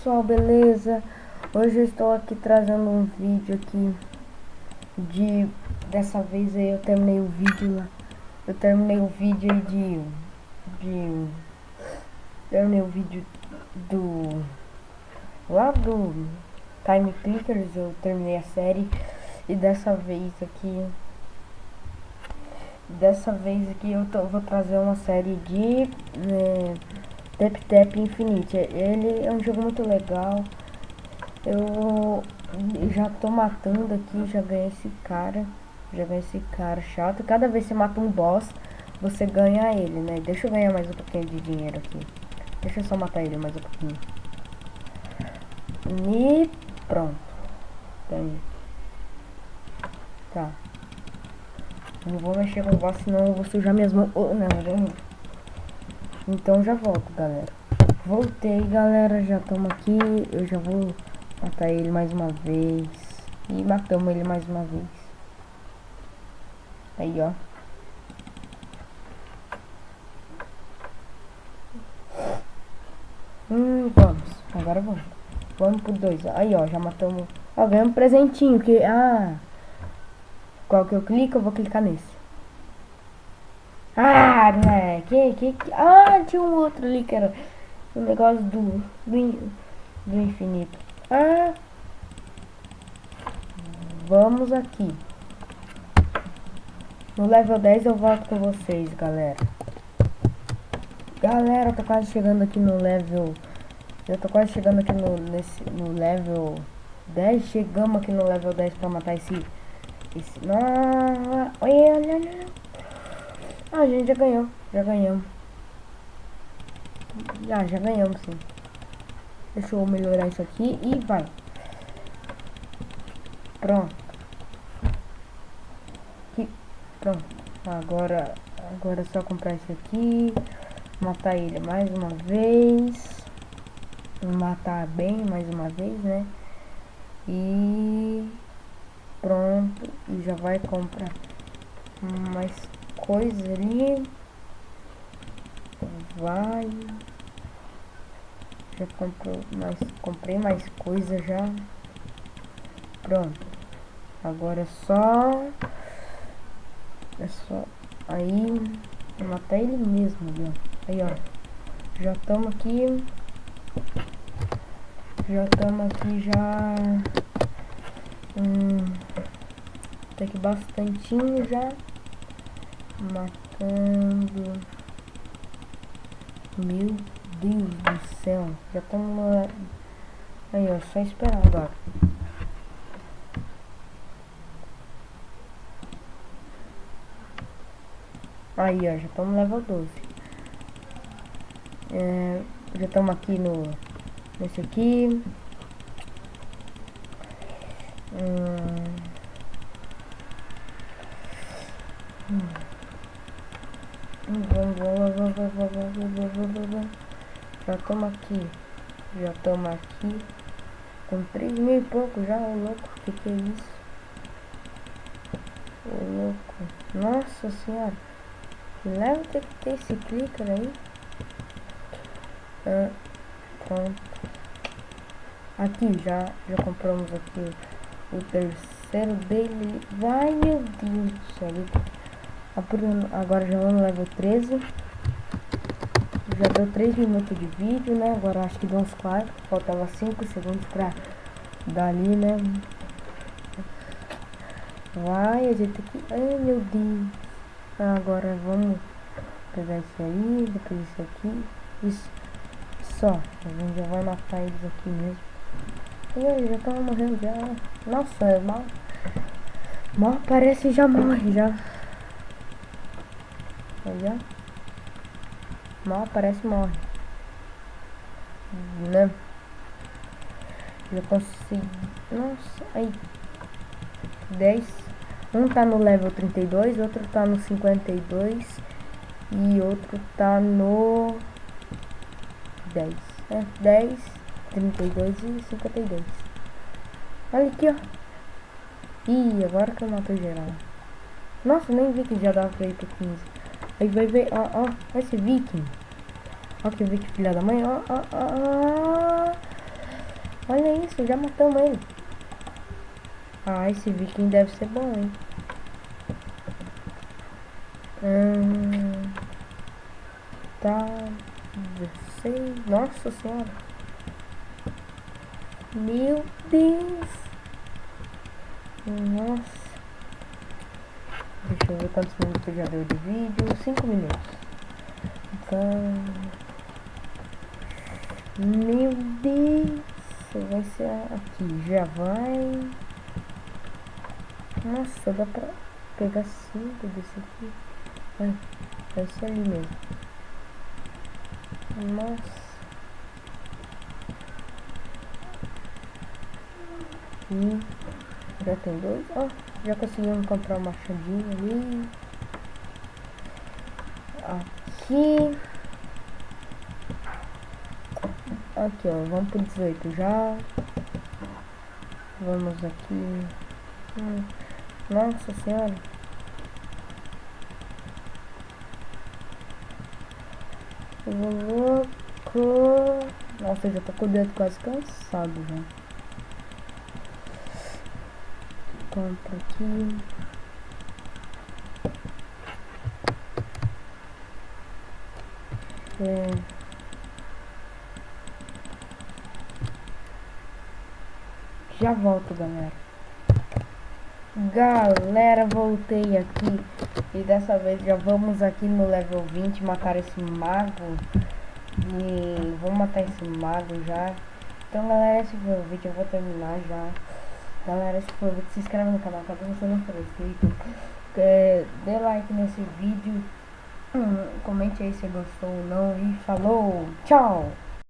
pessoal, beleza? Hoje eu estou aqui trazendo um vídeo aqui dessa vez aí eu terminei o vídeo lá. Eu terminei o vídeo aí terminei o vídeo do Time Clickers. Eu terminei a série e dessa vez aqui vou trazer uma série de Tap Tap Infinite. Ele é um jogo muito legal. Eu já tô matando aqui, já ganhei esse cara chato. Cada vez que você mata um boss, você ganha ele, né? Deixa eu ganhar mais um pouquinho de dinheiro aqui. Deixa eu só matar ele mais um pouquinho. E pronto. Tá. Não vou mexer com o boss, senão eu vou sujar minhas mãos. Oh, não. Então já volto, galera. Voltei, galera. Já estamos aqui. Eu já vou matar ele mais uma vez. E matamos ele mais uma vez. Aí, ó. Vamos. Agora vamos. Vamos pro 2. Aí, ó. Já matamos. Ó, ganhamos um presentinho. Qual que eu clico? Eu vou clicar nesse. Né? Tinha um outro ali que era o negócio do infinito. Vamos aqui. No level 10 eu volto com vocês, galera. Galera, eu tô quase chegando aqui no level... Eu tô quase chegando aqui no level 10. Chegamos aqui no level 10 pra matar esse... Olha. A gente já ganhou. Já ganhamos sim. Deixa eu melhorar isso aqui e vai. Pronto. Pronto. Agora é só comprar esse aqui. Matar ele mais uma vez. Matar bem mais uma vez, né? E pronto. E já vai comprar mais coisa ali. Já comprei mais coisa já. Pronto. Agora é só aí matar ele mesmo, viu? Aí, ó. Já estamos aqui já tem que bastantinho já matando. Meu Deus do céu, já estamos aí, ó, só esperar agora. Aí, ó, já estamos no level 12. Já estamos aqui nesse aqui. Vamos. Já estamos aqui. Com 3.000 e pouco já, ô louco. Que é isso? Ô louco. Nossa senhora. Leva ter que ter esse clicker aí. Pronto. Aqui já compramos aqui o terceiro dele. Vai, meu Deus do céu. Agora já vamos no level 13. Já deu 3 minutos de vídeo, né? Agora acho que deu uns 4. Faltava 5 segundos pra dar ali, né? Vai, a gente tem que... Ai, meu Deus. Agora vamos pegar isso aí, depois isso aqui. Isso. Só. A gente já vai matar eles aqui mesmo. E aí, já estão morrendo já. Nossa, mal parece já morre já. Olha. Mal aparece morre, né? Já consegui. Nossa, aí 10. Um tá no level 32, outro tá no 52 e outro tá no 10. 10, 32 e 52. Olha aqui, ó. Ih, agora que eu mato geral. Nossa, nem vi que já dava pra ir pro 15. Aí vai ver, ó, esse viking. Ó que viking, filha da mãe, ó. Olha isso, já matamos ele. Ah, esse viking deve ser bom, hein? Tá. 16. Nossa senhora. Meu Deus. Nossa. Deixa eu ver quantos minutos já deu de vídeo. 5 minutos. Então. Meu Deus. Vai ser aqui. Já vai. Nossa, dá pra pegar 5 desse aqui. Vai ser ali mesmo. Nossa. E já tem 2. Ó, já conseguimos comprar um machadinho ali. Aqui. Aqui, ó. Vamos pro 18 já. Vamos aqui. Nossa senhora. Louco. Nossa, eu já tô com o dedo quase cansado já. Compra aqui. Já volto, galera. Galera, voltei aqui. E dessa vez já vamos aqui no level 20 matar esse mago. E vamos matar esse mago já. Então, galera, esse foi o vídeo. Eu vou terminar já. Galera, esse foi o vídeo. Se inscreve no canal caso você não for inscrito. Dê like nesse vídeo. Comente aí se gostou ou não. E falou. Tchau.